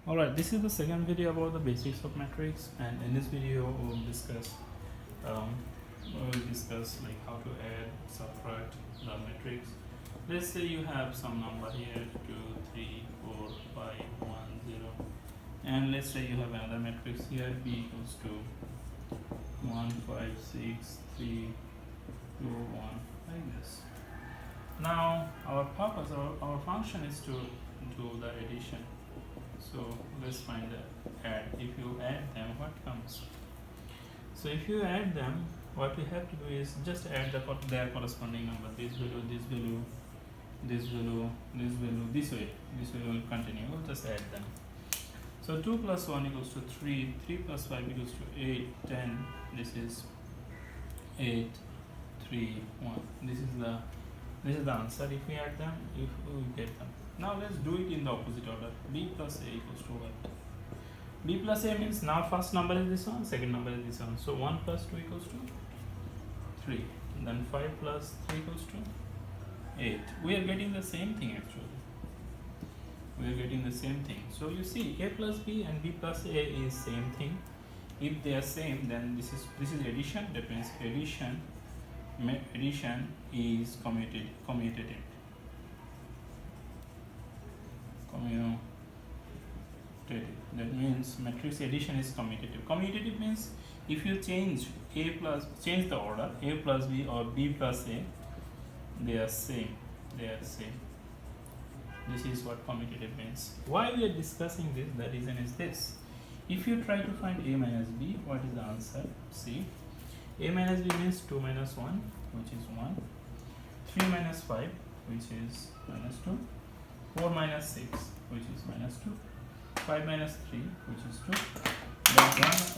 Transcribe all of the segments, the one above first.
Alright, this is the second video about the basics of matrix, and in this video um, we'll discuss like how to add, subtract the matrix. Let's say you have some number here 2, 3, 4, 5, 1, 0, and let's say you have another matrix here b equals to 1, 5, 6, 3, 2, 1, like this. Now our purpose, our function is to do the addition. So let's find the add. If you add them, what comes? So if you add them, what we have to do is just add their corresponding number. This value, this value, this value, this value, this way. This way will continue. We'll just add them. So 2 plus 1 equals to 3. 3 plus 5 equals to 8, 10. This is 8, 3, 1. This is the answer. If we add them, if we get them. Now let's do it in the opposite order. B plus A equals to what? B plus A means now first number is this one, second number is this one. So 1 plus 2 equals to 3. Then 5 plus 3 equals to 8. We are getting the same thing actually. We are getting the same thing. So you see A plus B and B plus A is same thing. If they are same, then this is addition. That means addition is commutative. That means matrix addition is commutative. Commutative means if you change the order A plus B or B plus A, they are same. This is what commutative means. Why we are discussing this? The reason is this. If you try to find A minus B, what is the answer? See, A minus B means 2 minus 1, which is 1, 3 minus 5, which is minus 2, 4 minus 6, which is minus 2, 5 minus 3, which is 2, then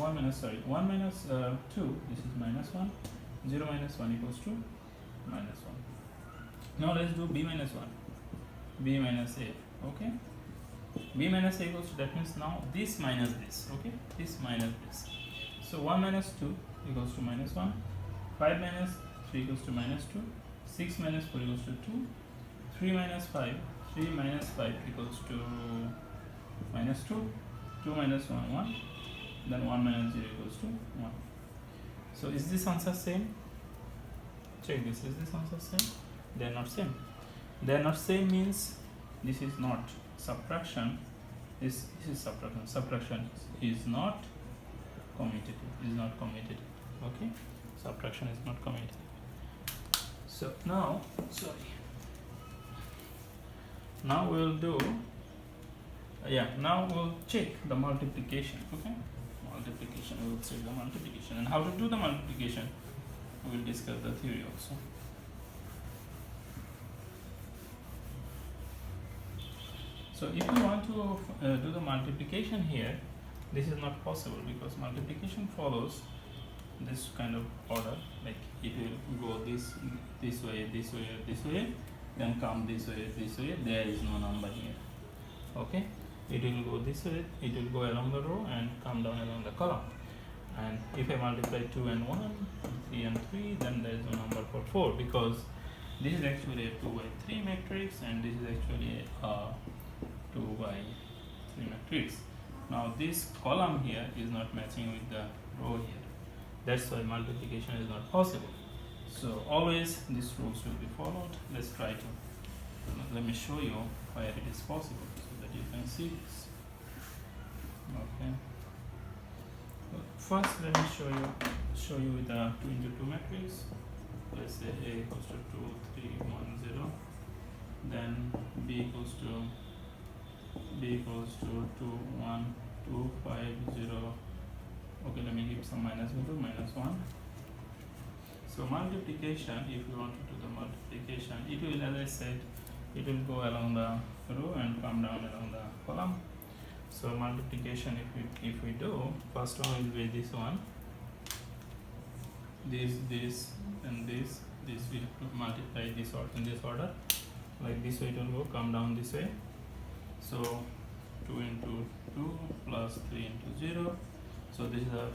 1 minus 2, this is minus 1, 0 minus 1 equals to minus 1. Now let's do B minus 1, B minus A, okay? B minus A equals to, that means now this minus this, okay? This minus this. So 1 minus 2 equals to minus 1, 5 minus 3 equals to minus 2, 6 minus 4 equals to 2, 3 minus 5 equals to minus 2, 2 minus 1, 1, then 1 minus 0 equals to 1. So is this answer same? Check this, is this answer same? They are not same. They are not same means this is not subtraction, this is subtraction. Subtraction is not commutative, okay? Subtraction is not commutative. So now we'll do now we'll check the multiplication, okay? Multiplication, we will check the multiplication, and how to do the multiplication we will discuss the theory also. So if you want to do the multiplication here, this is not possible because multiplication follows this kind of order, like it will go this way, then come this way. There is no number here, okay? It will go this way, it will go along the row and come down along the column. And if I multiply 2 and 1, 3 and 3, then there is no number for 4 because this is actually a 2 by 3 matrix and this is actually a 2 by 3 matrix. Now this column here is not matching with the row here. That's why multiplication is not possible. So always these rules will be followed. Let's try to, let me show you where it is possible so that you can see this. Okay. First let me show you with a 2 into 2 matrix. Let's say A equals to 2, 3, 1, 0. Then B equals to 2, 1, 2, 5, 0. Okay, let me give some minus value, minus 1. So multiplication, if you want to do the multiplication, it will, as I said, it will go along the row and come down along the column. So multiplication, if we do, first one will be this one, this and this we have to multiply this order in this order, like this way it will go, come down this way. So 2 into 2 plus 3 into 0. So this is the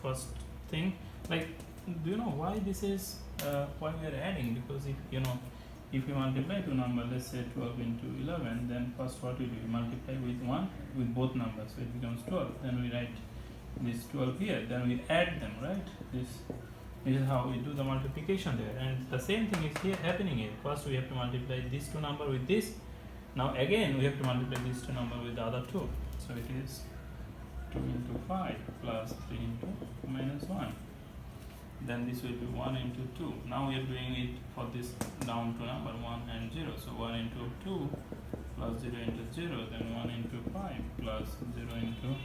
first thing. Like, do you know why this is why we are adding? Because if if you multiply two numbers, let's say 12 into 11, then first what we do, you multiply with one with both numbers, so it becomes 12. Then we write this 12 here, then we add them, right? This is how we do the multiplication there, and the same thing is here happening here. First we have to multiply these two numbers with this. Now again we have to multiply these two numbers with the other two. So it is 2 into 5 plus 3 into minus 1. Then this will be 1 into 2. Now we are doing it for this down to number 1 and 0. So 1 into 2 plus 0 into 0, then 1 into 5 plus 0 into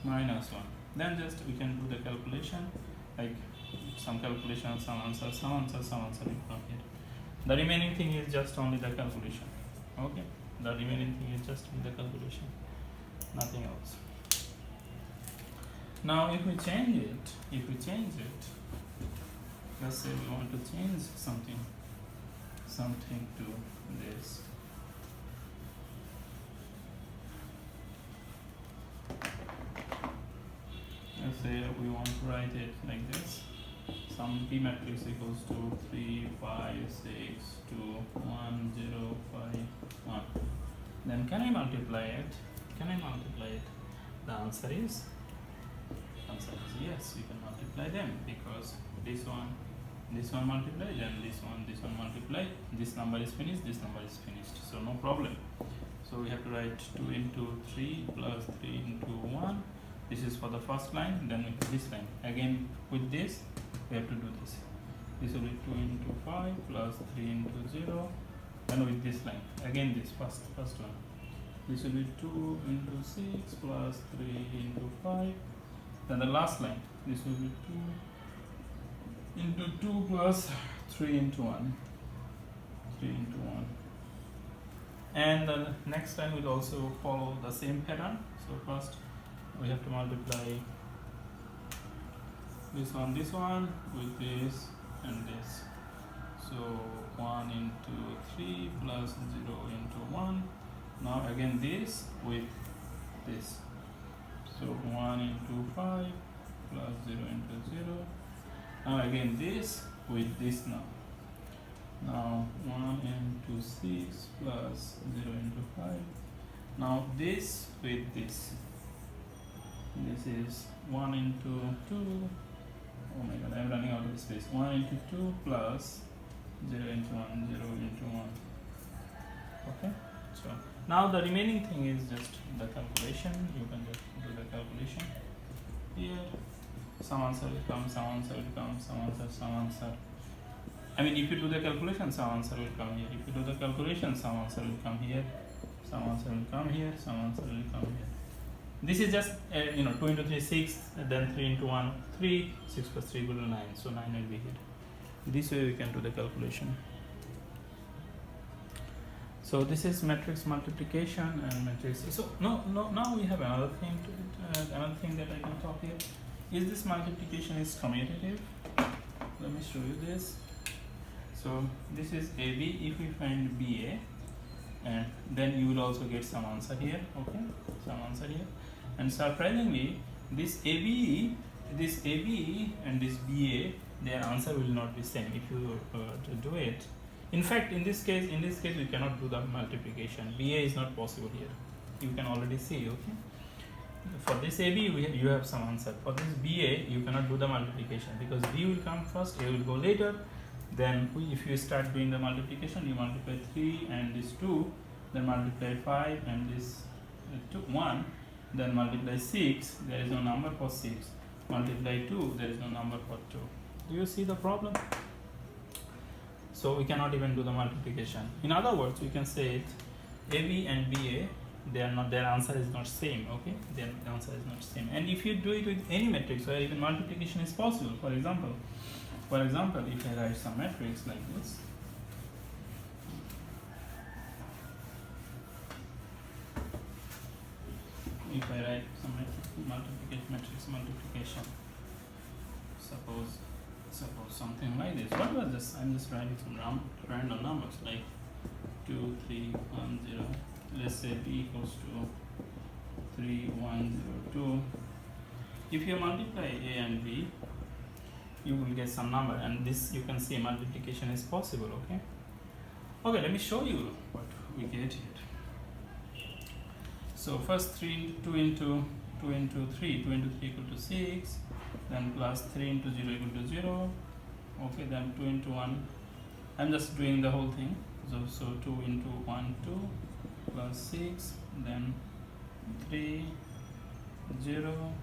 minus 1. Then just we can do the calculation, like some calculation, some answer will come here. The remaining thing is just only the calculation. Okay, the remaining thing is just the calculation, nothing else. Now if we change it, let's say we want to change something to this. Let's say we want to write it like this. Some P matrix equals to 3, 5, 6, 2, 1, 0, 5, 1. Then can I multiply it? The answer is yes, you can multiply them, because this one multiply, then this one multiply, this number is finished, this number is finished, so no problem. So we have to write 2 into 3 plus 3 into 1. This is for the first line. Then this line again with this we have to do this. This will be 2 into 5 plus 3 into 0. Then with this line again, this first one, this will be 2 into 6 plus 3 into 5. Then the last line, this will be 2 into 2 plus 3 into 1. And the next line will also follow the same pattern. So first we have to multiply this one with this and this. So 1 into 3 plus 0 into 1. Now again this with this. So 1 into 5 plus 0 into 0. Now again this with this now. Now 1 into 6 plus 0 into 5. Now this with this. This is 1 into 2. Oh my god, I am running out of space. 1 into 2 plus 0 into 1, 0 into 1. Okay, so now the remaining thing is just the calculation. You can just do the calculation here. Some answer will come, some answer will come, some answer. I mean, if you do the calculation, some answer will come here. If you do the calculation, some answer will come here, some answer will come here, some answer will come here. This is just 2 into 3 6, then 3 into 1 3, 6 plus 3 equal to 9, so 9 will be here. This way we can do the calculation. So this is matrix multiplication and matrix. So now we have another thing another thing that I can talk here. Is this multiplication is commutative? Let me show you this. So this is AB. If we find BA, and then you will also get some answer here. Okay, some answer here. And surprisingly, this ABE and this BA, their answer will not be same if you do it. In fact, in this case we cannot do the multiplication. BA is not possible here. You can already see. Okay, for this AB you have some answer. For this BA you cannot do the multiplication because B will come first, A will go later. Then if you start doing the multiplication, you multiply 3 and this 2, then multiply 5 and this 1, then multiply 6, there is no number for 6, multiply 2, there is no number for 2. Do you see the problem? So we cannot even do the multiplication. In other words, we can say it AB and BA, their answer is not same. Okay, their answer is not same. And if you do it with any matrix where even multiplication is possible, for example, if I write some matrix like this, if I write some matrix multiplication, suppose something like this. What was this? I'm just writing some random numbers like 2, 3, 1, 0. Let's say B equals to 3, 1, 0, 2. If you multiply A and B, you will get some number, and this you can see multiplication is possible. Okay, Okay, let me show you what we get here. So first 2 into 3, 2 into 3 equal to 6, then plus 3 into 0 equal to 0. Okay, then 2 into 1, I'm just doing the whole thing. So 2 into 1, 2, plus 6, then 3, 0,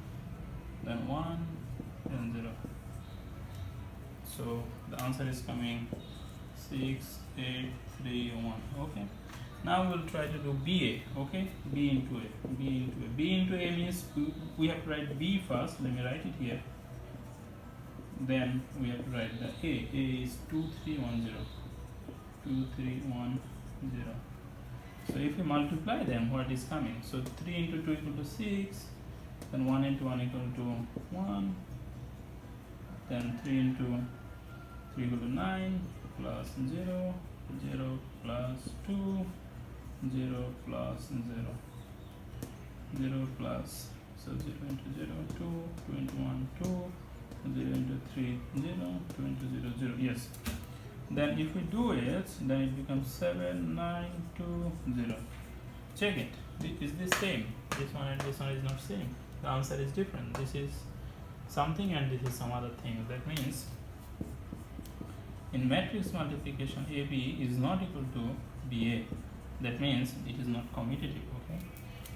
then 1, then 0. So the answer is coming 6, 8, 3, 1. Okay. Now we'll try to do BA. Okay, B into A. B into A. B into A means we have to write B first. Let me write it here. Then we have to write the A. A is 2, 3, 1, 0. 2, 3, 1, 0. So if you multiply them, what is coming? So 3 into 2 equal to 6. Then 1 into 1 equal to 1. Then 3 into 3 equal to 9 plus 0. 0 plus 2. 0 plus 0. 0 plus, so 0 into 0, 2, 2 into 1, 2, 0 into 3, 0, 2 into 0, 0, yes. Then if we do it, then it becomes 7, 9, 2, 0. Check it. Is this same? This one and this one is not same. The answer is different. This is something and this is some other thing. That means in matrix multiplication, AB is not equal to BA. That means it is not commutative. Okay,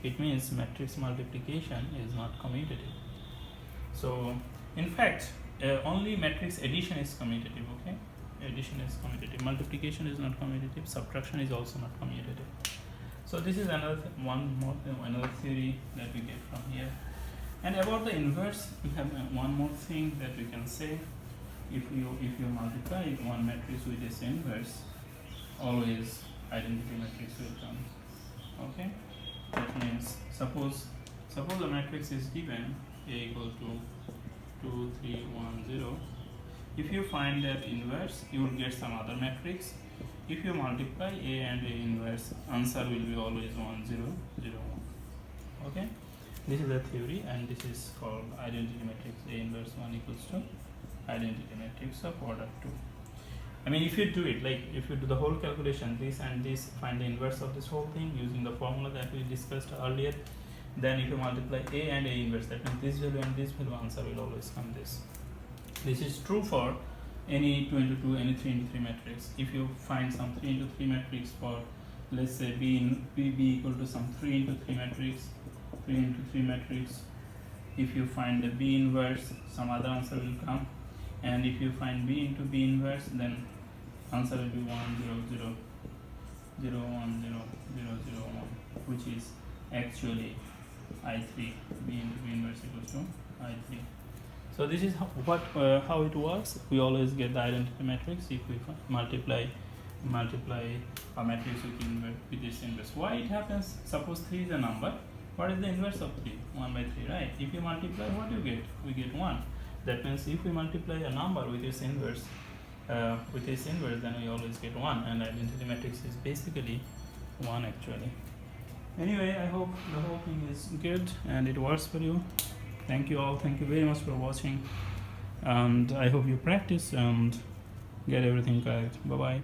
it means matrix multiplication is not commutative. So in fact, only matrix addition is commutative. Okay, addition is commutative, multiplication is not commutative, subtraction is also not commutative. So this is another another theory that we get from here. And about the inverse, we have one more thing that we can say. If you multiply one matrix with its inverse, always identity matrix will come. Okay, that means suppose the matrix is given A equal to 2, 3, 1, 0. If you find that inverse, you will get some other matrix. If you multiply A and A inverse, answer will be always 1, 0, 0, 1. Okay, this is a theory, and this is called identity matrix. A inverse 1 equals to identity matrix of order 2. I mean, if you do it, like if you do the whole calculation, this and this, find the inverse of this whole thing using the formula that we discussed earlier, then if you multiply A and A inverse, that means this value and this value, answer will always come this. This is true for any 2 into 2, any 3 into 3 matrix. If you find some 3 into 3 matrix for, let's say, B equal to some 3 into 3 matrix, 3 into 3 matrix, if you find the B inverse, some other answer will come. And if you find B into B inverse, then answer will be 1, 0, 0, 0, 1, 0, 0, 0, 1, which is actually I3. B into B inverse equals to I3. So this is how it works. We always get the identity matrix if we multiply a matrix with its inverse. Why it happens? Suppose 3 is a number. What is the inverse of 3? 1 by 3, right? If you multiply, what do you get? We get 1. That means if we multiply a number with its inverse, then we always get 1, and identity matrix is basically 1 actually. Anyway, I hope the whole thing is good and it works for you. Thank you all. Thank you very much for watching, and I hope you practice and get everything correct. Bye bye.